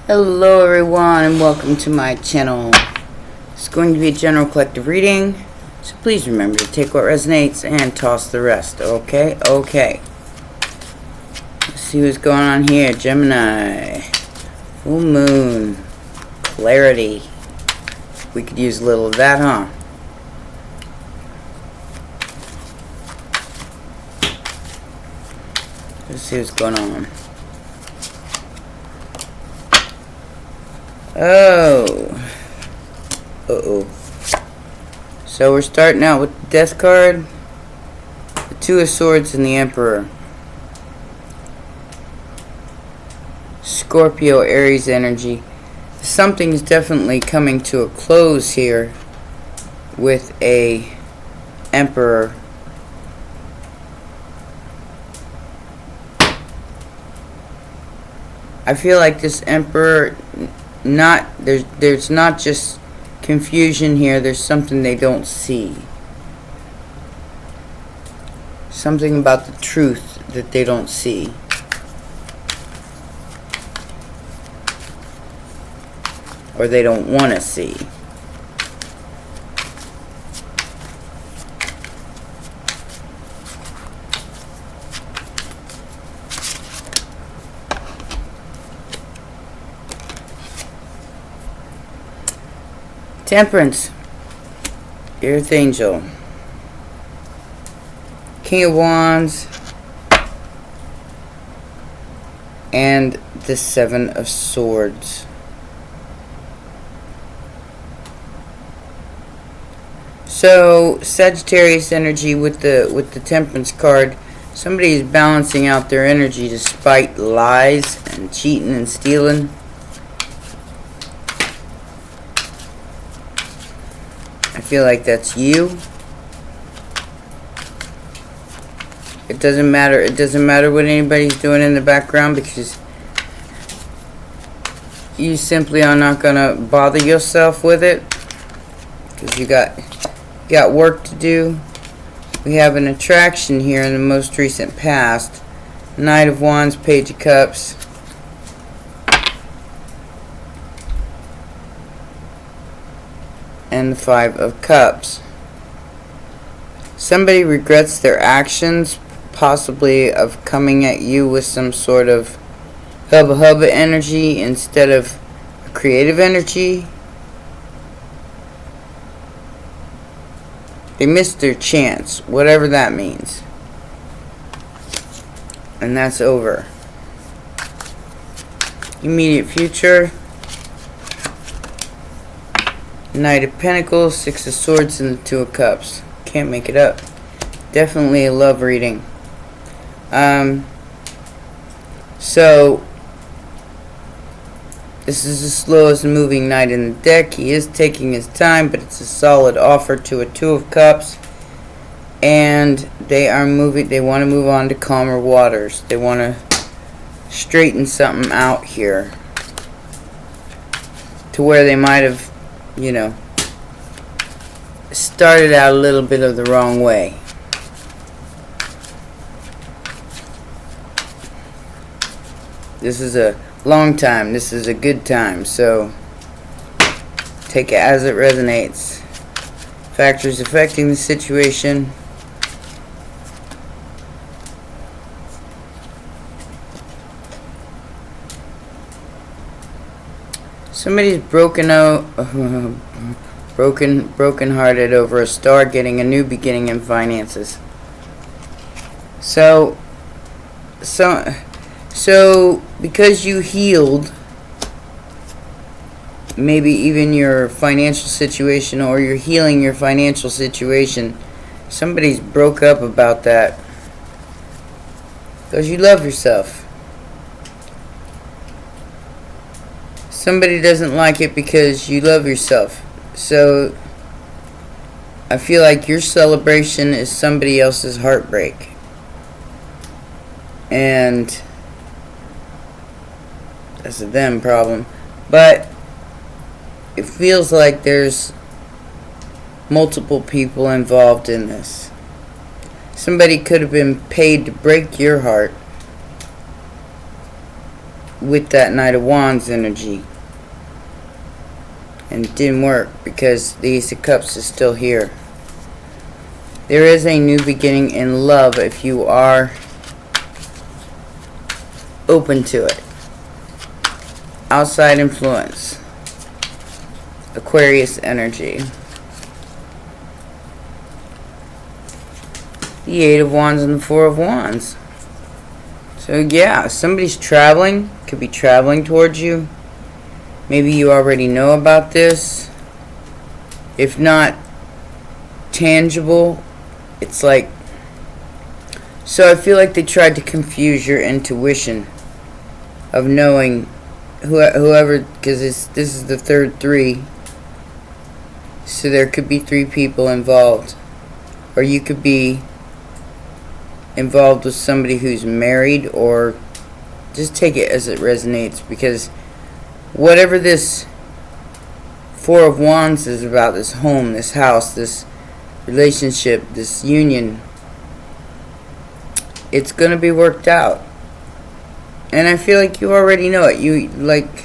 Hello everyone and welcome to my channel. It's going to be a general collective reading, so please remember to take what resonates and toss the rest. Okay? Let's see what's going on here. Gemini. Full moon. Clarity. We could use a little of that, huh? Let's see what's going on. Uh-oh. So we're starting out with the Death card, the Two of Swords, and the Emperor. Scorpio, Aries energy. Something is definitely coming to a close here with a Emperor. I feel like this Emperor, there's not just confusion here, there's something they don't see. Something about the truth that they don't see. Or they don't want to see. Temperance, Earth Angel, King of Wands, and the Seven of Swords. So Sagittarius energy with the Temperance card. Somebody is balancing out their energy despite lies and cheating and stealing. I feel like that's you. It doesn't matter. It doesn't matter what anybody's doing in the background because you simply are not gonna bother yourself with it because you got work to do. We have an attraction here in the most recent past. Knight of Wands, Page of Cups. And the Five of Cups. Somebody regrets their actions, possibly of coming at you with some sort of hubba energy instead of a creative energy. They missed their chance, whatever that means. And that's over. Immediate future. Knight of Pentacles, Six of Swords, and the Two of Cups. Can't make it up. Definitely a love reading. So this is the slowest moving knight in the deck. He is taking his time, but it's a solid offer to a Two of Cups. And they are moving. They want to move on to calmer waters. They want to straighten something out here to where they might have, you know, started out a little bit of the wrong way. This is a long time. This is a good time. So take it as it resonates. Factors affecting the situation. Somebody's broken out. Broken hearted over a star getting a new beginning in finances. So because you healed maybe even your financial situation, or you're healing your financial situation, somebody's broke up about that because you love yourself. Somebody doesn't like it because you love yourself. So I feel like your celebration is somebody else's heartbreak. And that's a them problem. But it feels like there's multiple people involved in this. Somebody could have been paid to break your heart. with that Knight of Wands energy. And it didn't work because the Ace of Cups is still here. There is a new beginning in love if you are open to it. Outside influence. Aquarius energy. The Eight of Wands and the Four of Wands. So yeah, somebody's traveling. Could be traveling towards you. Maybe you already know about this. If not tangible, it's like... So I feel like they tried to confuse your intuition of knowing whoever, because this is the third three. So there could be three people involved. Or you could be involved with somebody who's married, or just take it as it resonates, because whatever this Four of Wands is about, this home, this house, this relationship, this union, it's going to be worked out. And I feel like you already know it. You, like,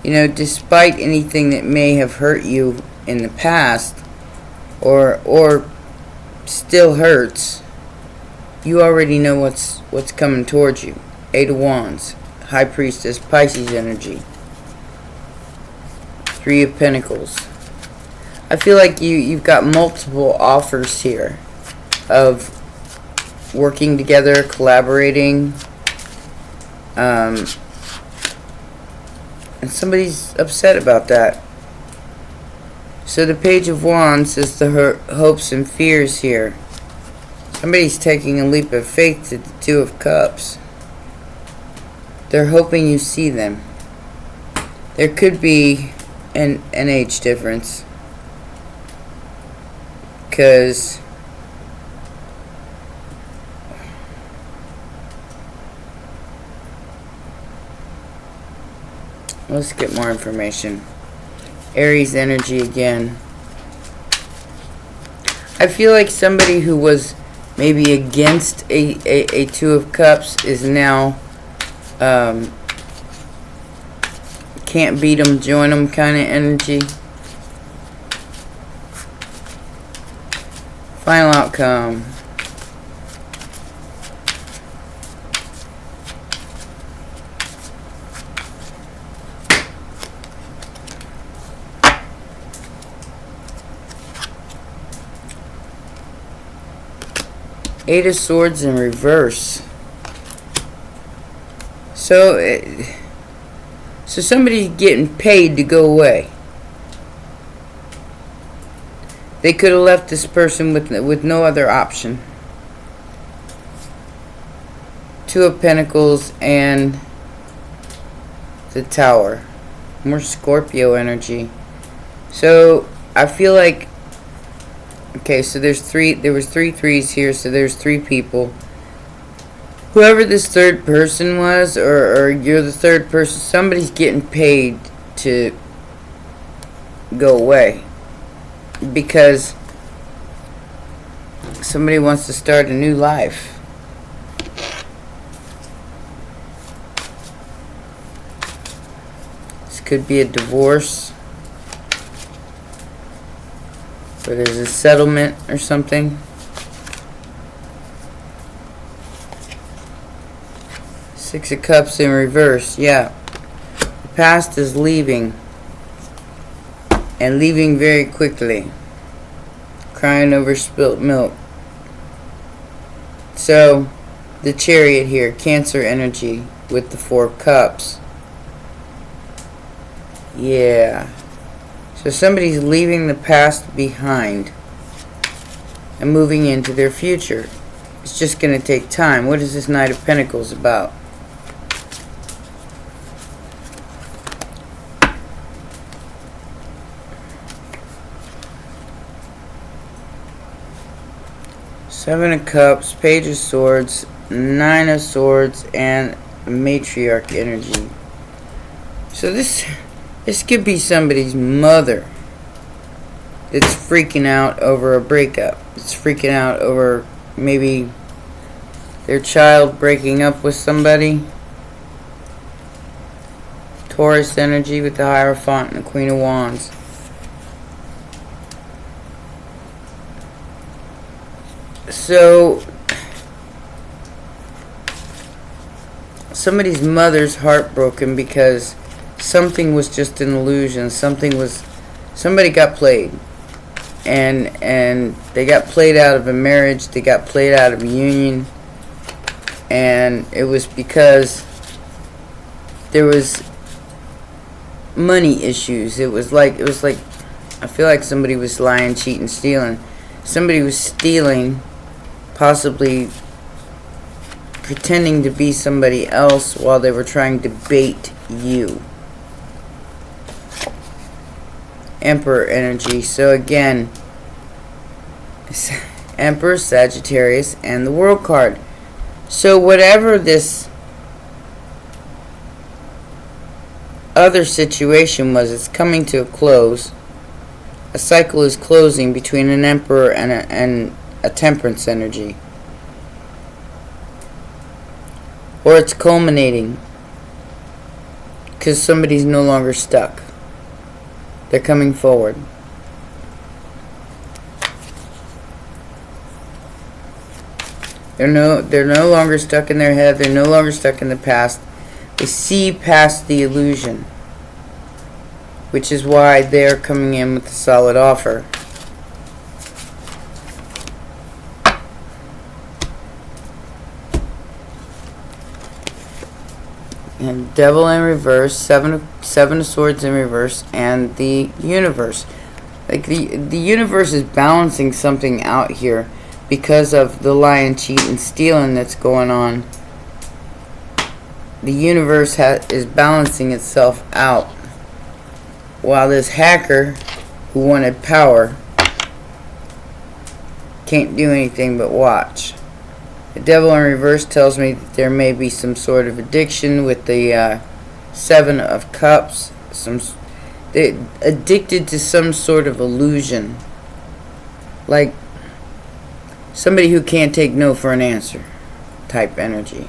you know, despite anything that may have hurt you in the past, or still hurts, you already know what's coming towards you. Eight of Wands, High Priestess, Pisces energy. Three of Pentacles. I feel like you've got multiple offers here of working together, collaborating, and somebody's upset about that. So the Page of Wands is the hopes and fears here. Somebody's taking a leap of faith to the Two of Cups. They're hoping you see them. There could be an age difference, because let's get more information. Aries energy again. I feel like somebody who was maybe against a Two of Cups is now can't beat them, join them kind of energy. Final outcome. Eight of Swords in reverse. So somebody's getting paid to go away. They could have left this person with no other option. Two of Pentacles and the Tower. More Scorpio energy. So I feel like, okay, so there was three threes here, so there's three people. Whoever this third person was, or you're the third person, somebody's getting paid to go away. Because somebody wants to start a new life. This could be a divorce, or there's a settlement or something. Six of Cups in reverse. Yeah. The past is leaving. And leaving very quickly. Crying over spilt milk. So, the Chariot here. Cancer energy with the Four of Cups. Yeah. So somebody's leaving the past behind. And moving into their future. It's just going to take time. What is this Knight of Pentacles about? Seven of Cups, Page of Swords, Nine of Swords, and Matriarch energy. So this could be somebody's mother that's freaking out over a breakup. It's freaking out over maybe their child breaking up with somebody. Taurus energy with the Hierophant and the Queen of Wands. So, somebody's mother's heartbroken because something was just an illusion. Somebody got played. And they got played out of a marriage. They got played out of a union. And it was because there was money issues. It was like I feel like somebody was lying, cheating, stealing. Somebody was stealing, possibly pretending to be somebody else while they were trying to bait you. Emperor energy. So again, Emperor, Sagittarius, and the World card. So whatever this other situation was, it's coming to a close. A cycle is closing between an Emperor and a Temperance energy. Or it's culminating because somebody's no longer stuck. They're coming forward. They're no longer stuck in their head. They're no longer stuck in the past. They see past the illusion, which is why they're coming in with a solid offer. And Devil in reverse, seven of Swords in reverse, and the Universe. Like the Universe is balancing something out here because of the lying, cheating, stealing that's going on. The Universe is balancing itself out, while this hacker who wanted power can't do anything but watch. The Devil in reverse tells me that there may be some sort of addiction with the Seven of Cups. They're addicted to some sort of illusion. Like somebody who can't take no for an answer type energy.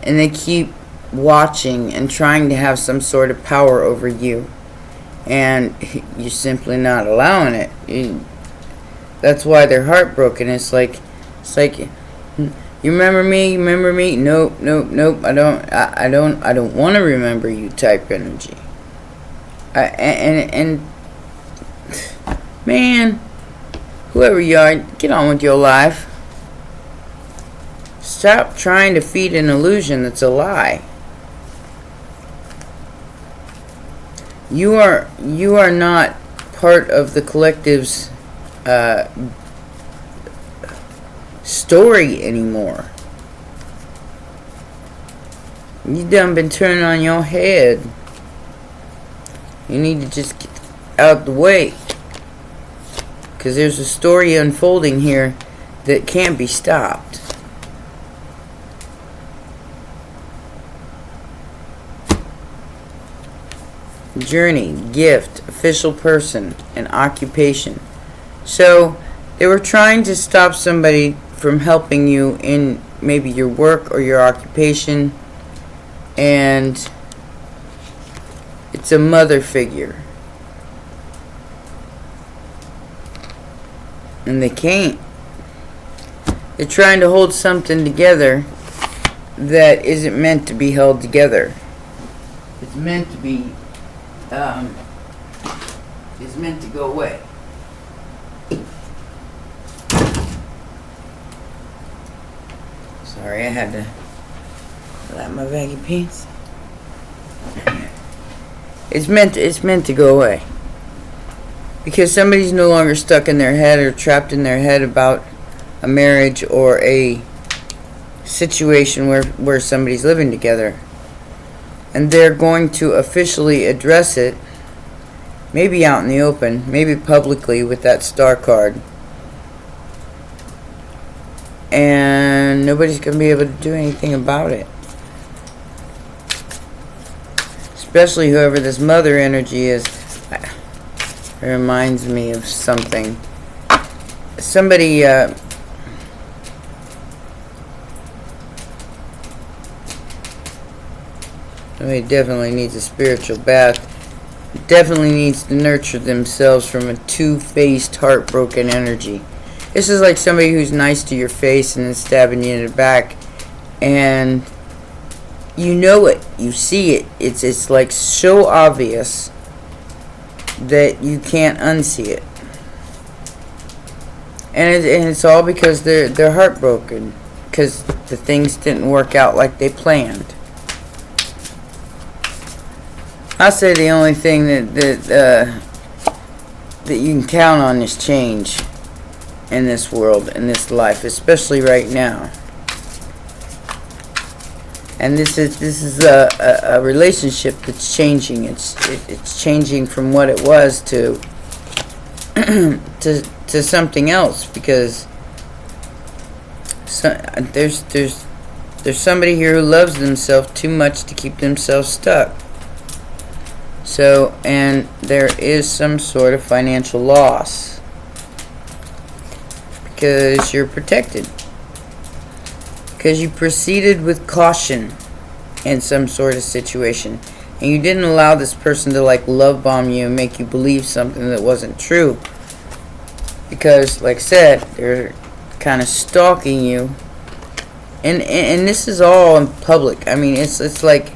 And they keep watching and trying to have some sort of power over you. And you're simply not allowing it. That's why they're heartbroken. It's like, you remember me? You remember me? Nope. I don't want to remember you. Type energy. And man, whoever you are, get on with your life. Stop trying to feed an illusion that's a lie. You are not part of the collective's story anymore. You done been turning on your head. You need to just get out the way, because there's a story unfolding here that can't be stopped. Journey, gift, official person, and occupation. So they were trying to stop somebody from helping you in maybe your work or your occupation, and it's a mother figure, and they can't. They're trying to hold something together that isn't meant to be held together. It's meant to be is meant to go away. Sorry, I had to pull out my baggy pants. It's meant to go away, because somebody's no longer stuck in their head or trapped in their head about a marriage or a situation where somebody's living together. And they're going to officially address it, maybe out in the open, maybe publicly with that star card. And nobody's going to be able to do anything about it. Especially whoever this mother energy is. It reminds me of something. Somebody Somebody definitely needs a spiritual bath. Definitely needs to nurture themselves from a two-faced, heartbroken energy. This is like somebody who's nice to your face and then stabbing you in the back. And you know it. You see it. It's like so obvious that you can't unsee it. And it's all because they're heartbroken. Because the things didn't work out like they planned. I'll say the only thing that you can count on is change in this world, in this life, especially right now. And this is a relationship that's changing. It's changing from what it was to to something else, because there's somebody here who loves themselves too much to keep themselves stuck. So, and there is some sort of financial loss because you're protected. Because you proceeded with caution in some sort of situation. And you didn't allow this person to like love bomb you and make you believe something that wasn't true. Because, like I said, they're kind of stalking you. And this is all in public. I mean, it's like,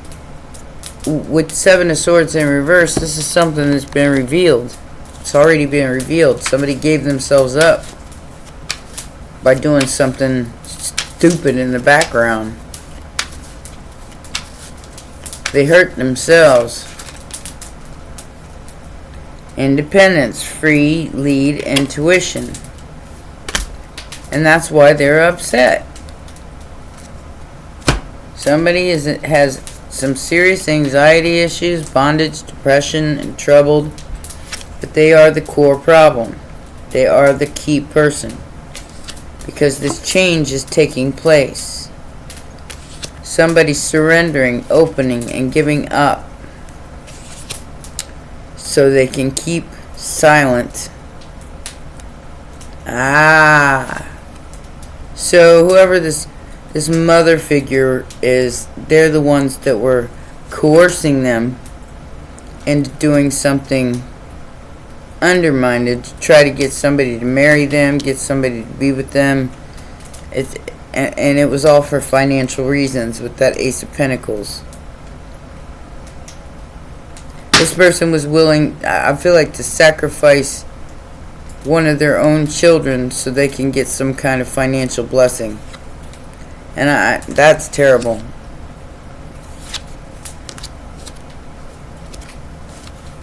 with Seven of Swords in reverse, this is something that's been revealed. It's already been revealed. Somebody gave themselves up by doing something stupid in the background. They hurt themselves. Independence, free, lead, intuition. And that's why they're upset. Somebody has some serious anxiety issues, bondage, depression, and troubled. But they are the core problem. They are the key person. Because this change is taking place. Somebody's surrendering, opening, and giving up. So they can keep silent. So whoever this mother figure is, they're the ones that were coercing them into doing something undermined to try to get somebody to marry them, get somebody to be with them. And it was all for financial reasons with that Ace of Pentacles. This person was willing, I feel like, to sacrifice one of their own children so they can get some kind of financial blessing. And that's terrible.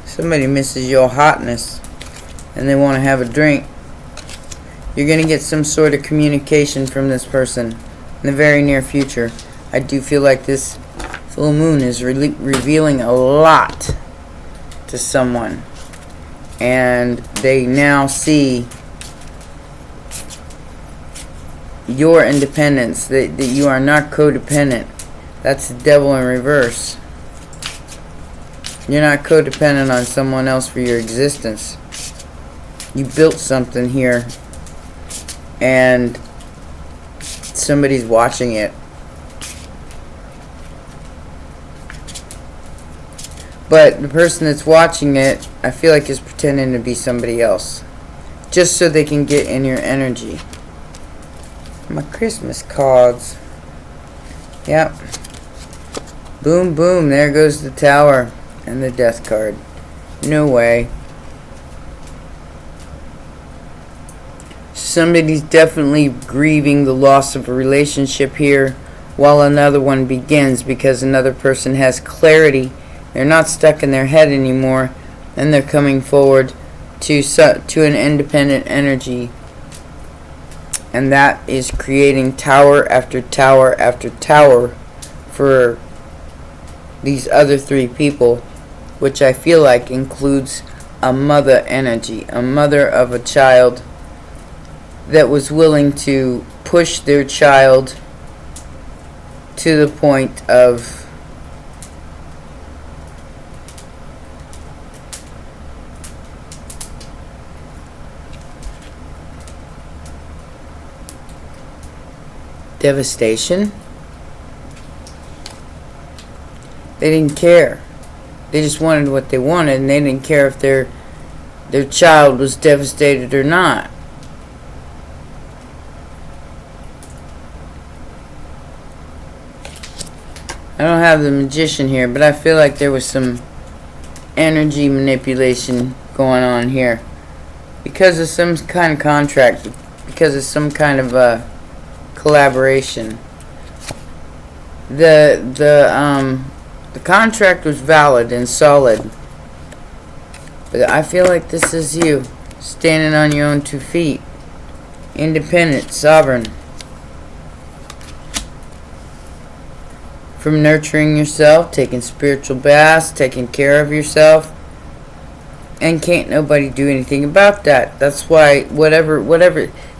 Somebody misses your hotness and they want to have a drink. You're going to get some sort of communication from this person in the very near future. I do feel like this full moon is revealing a lot to someone. And they now see your independence, that you are not codependent. That's the devil in reverse. You're not codependent on someone else for your existence. You built something here and somebody's watching it. But the person that's watching it, I feel like, is pretending to be somebody else, just so they can get in your energy. My Christmas cards. Yep. Boom, boom. There goes the Tower and the Death card. No way. Somebody's definitely grieving the loss of a relationship here while another one begins, because another person has clarity. They're not stuck in their head anymore, and they're coming forward to an independent energy. And that is creating tower after tower after tower for these other three people, which I feel like includes a mother energy, a mother of a child that was willing to push their child to the point of devastation. They didn't care. They just wanted what they wanted, and they didn't care if their child was devastated or not. I don't have the Magician here, but I feel like there was some energy manipulation going on here because of some kind of contract, because of some kind of collaboration. The contract was valid and solid, but I feel like this is you standing on your own 2 feet, independent, sovereign, from nurturing yourself, taking spiritual baths, taking care of yourself, and can't nobody do anything about that. That's why whatever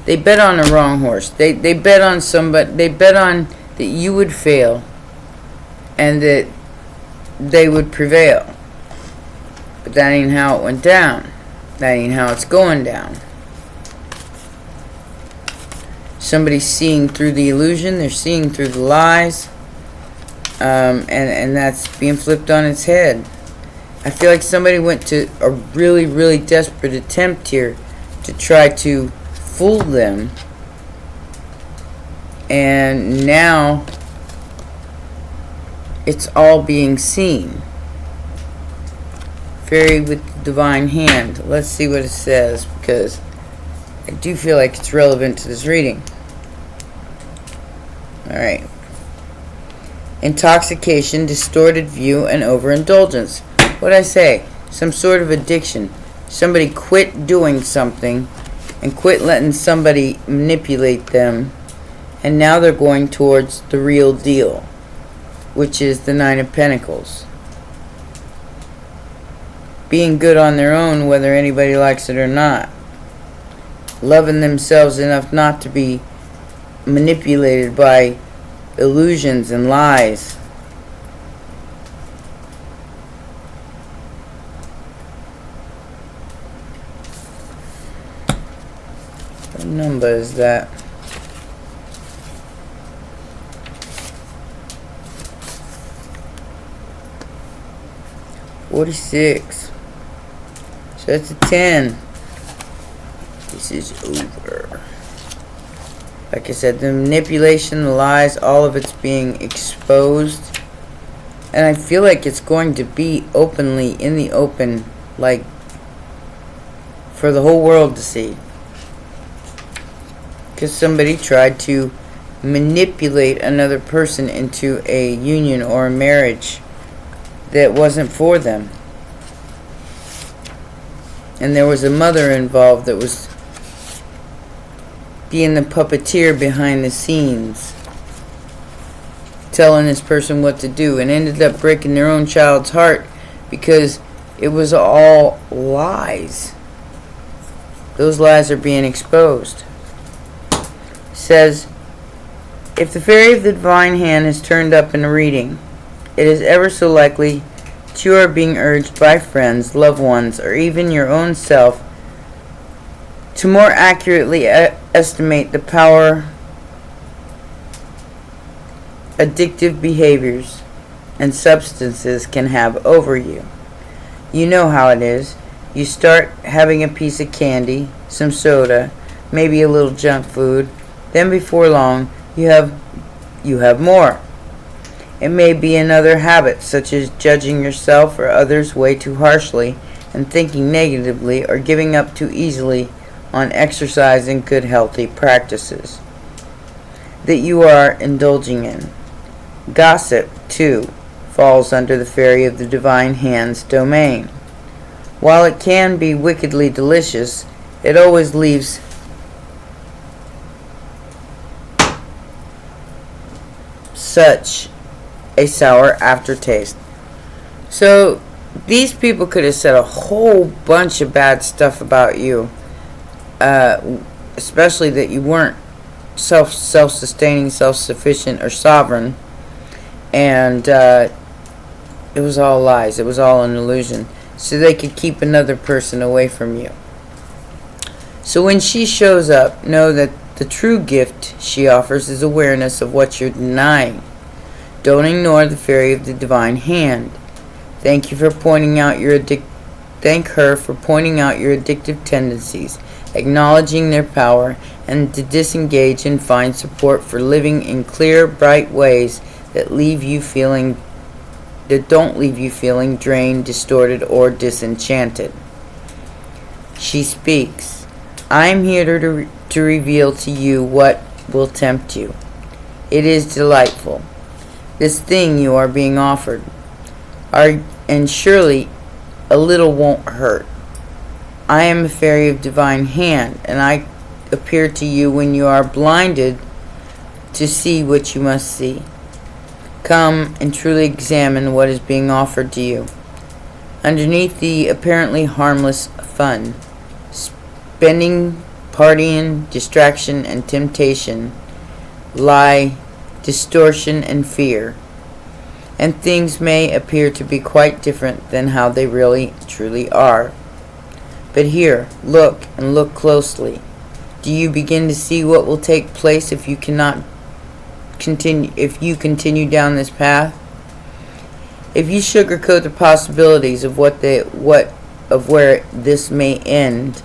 they bet on the wrong horse. They bet on somebody. They bet on that you would fail and that they would prevail. But that ain't how it went down. That ain't how it's going down. Somebody's seeing through the illusion. They're seeing through the lies. And that's being flipped on its head. I feel like somebody went to a really, really desperate attempt here to try to fool them. And now it's all being seen. Fairy with the divine hand. Let's see what it says, because I do feel like it's relevant to this reading. Alright. Intoxication, distorted view, and overindulgence. What'd I say? Some sort of addiction. Somebody quit doing something and quit letting somebody manipulate them, and now they're going towards the real deal, which is the 9 of Pentacles. Being good on their own, whether anybody likes it or not. Loving themselves enough not to be manipulated by illusions and lies. What number is that? $46. So that's a 10. This is over. Like I said, the manipulation, the lies, all of it's being exposed. And I feel like it's going to be openly, in the open, like, for the whole world to see. Because somebody tried to manipulate another person into a union or a marriage that wasn't for them. And there was a mother involved that was being the puppeteer behind the scenes, telling this person what to do, and ended up breaking their own child's heart because it was all lies. Those lies are being exposed. It says, if the fairy of the divine hand is turned up in a reading, it is ever so likely that you are being urged by friends, loved ones, or even your own self to more accurately estimate the power addictive behaviors and substances can have over you. You know how it is. You start having a piece of candy, some soda, maybe a little junk food. Then before long, you have more. It may be another habit, such as judging yourself or others way too harshly and thinking negatively, or giving up too easily on exercise and good healthy practices that you are indulging in. Gossip, too, falls under the fairy of the divine hand's domain. While it can be wickedly delicious, it always leaves such a sour aftertaste. So these people could have said a whole bunch of bad stuff about you, especially that you weren't self-sustaining, self-sufficient, or sovereign, and it was all lies. It was all an illusion, so they could keep another person away from you. So when she shows up, know that the true gift she offers is awareness of what you're denying. Don't ignore the fairy of the divine hand. Thank her for pointing out your addictive tendencies, acknowledging their power, and to disengage and find support for living in clear, bright ways that don't leave you feeling drained, distorted, or disenchanted. She speaks. I am here to reveal to you what will tempt you. It is delightful. This thing you are being offered. And surely a little won't hurt. I am a fairy of divine hand, and I appear to you when you are blinded to see what you must see. Come and truly examine what is being offered to you. Underneath the apparently harmless fun, spending, partying, distraction, and temptation lie distortion and fear, and things may appear to be quite different than how they really truly are. But here, look and look closely. Do you begin to see what will take place if you continue down this path? If you sugarcoat the possibilities of where this may end,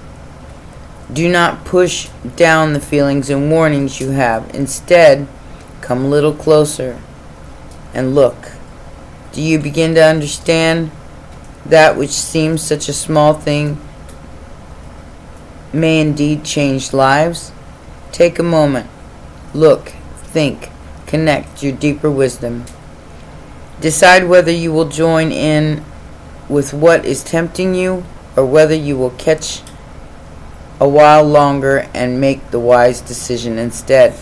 do not push down the feelings and warnings you have. Instead, come a little closer and look. Do you begin to understand that which seems such a small thing may indeed change lives? Take a moment. Look, think, connect your deeper wisdom. Decide whether you will join in with what is tempting you, or whether you will catch a while longer and make the wise decision instead.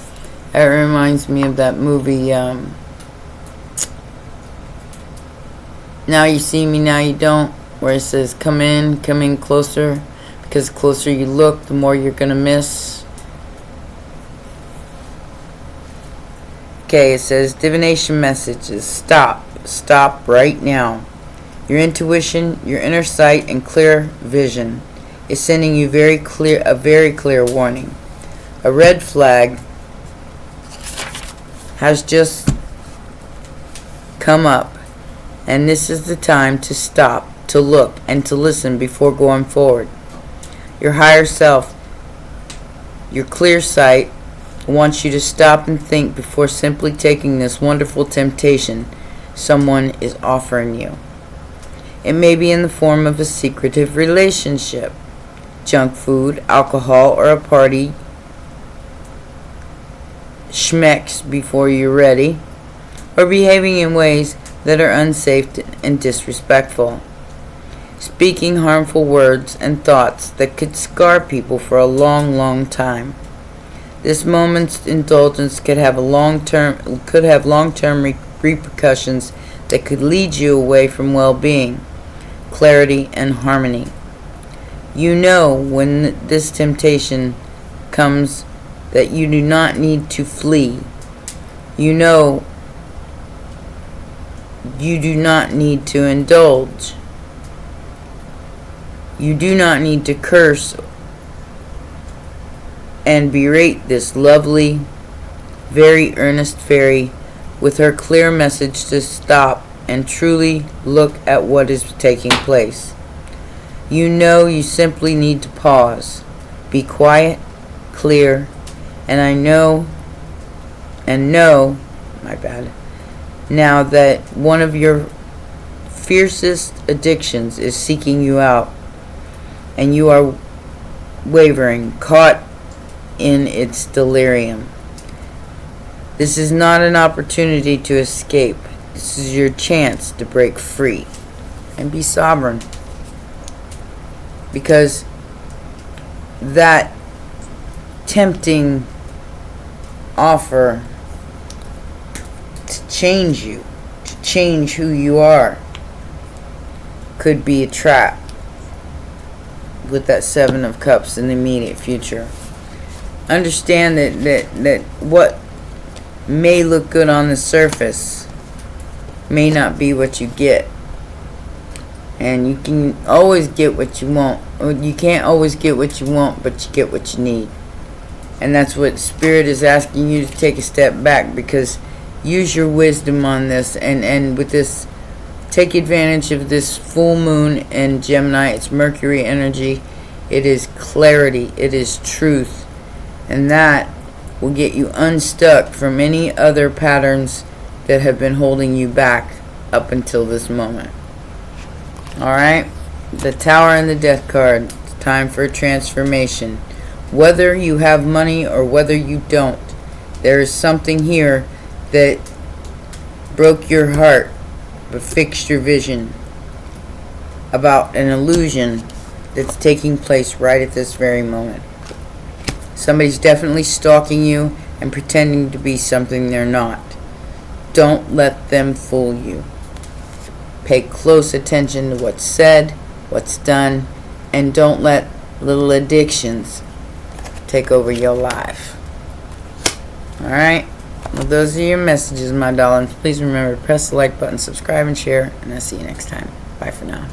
That reminds me of that movie, Now You See Me, Now You Don't, where it says, come in closer, because the closer you look, the more you're going to miss. Okay, it says, divination messages, stop right now. Your intuition, your inner sight, and clear vision is sending you a very clear warning. A red flag has just come up, and this is the time to stop, to look, and to listen before going forward. Your higher self, your clear sight, wants you to stop and think before simply taking this wonderful temptation someone is offering you. It may be in the form of a secretive relationship, junk food, alcohol, or a party schmecks before you're ready, or behaving in ways that are unsafe and disrespectful, speaking harmful words and thoughts that could scar people for a long, long time. This moment's indulgence could have long-term repercussions that could lead you away from well-being, clarity, and harmony. You know when this temptation comes that you do not need to flee. You know you do not need to indulge. You do not need to curse and berate this lovely, very earnest fairy with her clear message to stop and truly look at what is taking place. You know you simply need to pause, be quiet, clear, and know now that one of your fiercest addictions is seeking you out, and you are wavering, caught in its delirium. This is not an opportunity to escape. This is your chance to break free and be sovereign. Because that tempting offer to change you, to change who you are, could be a trap with that Seven of Cups in the immediate future. Understand that what may look good on the surface may not be what you get. And you can always get what you want. You can't always get what you want, but you get what you need. And that's what Spirit is asking you to take a step back, because use your wisdom on this, and with this, take advantage of this full moon in Gemini. It's Mercury energy. It is clarity. It is truth. And that will get you unstuck from any other patterns that have been holding you back up until this moment. Alright? The Tower and the Death card. It's time for a transformation. Whether you have money or whether you don't, there is something here that broke your heart but fixed your vision about an illusion that's taking place right at this very moment. Somebody's definitely stalking you and pretending to be something they're not. Don't let them fool you. Pay close attention to what's said, what's done, and don't let little addictions take over your life. Alright? Well, those are your messages, my darlings. Please remember to press the like button, subscribe, and share, and I'll see you next time. Bye for now.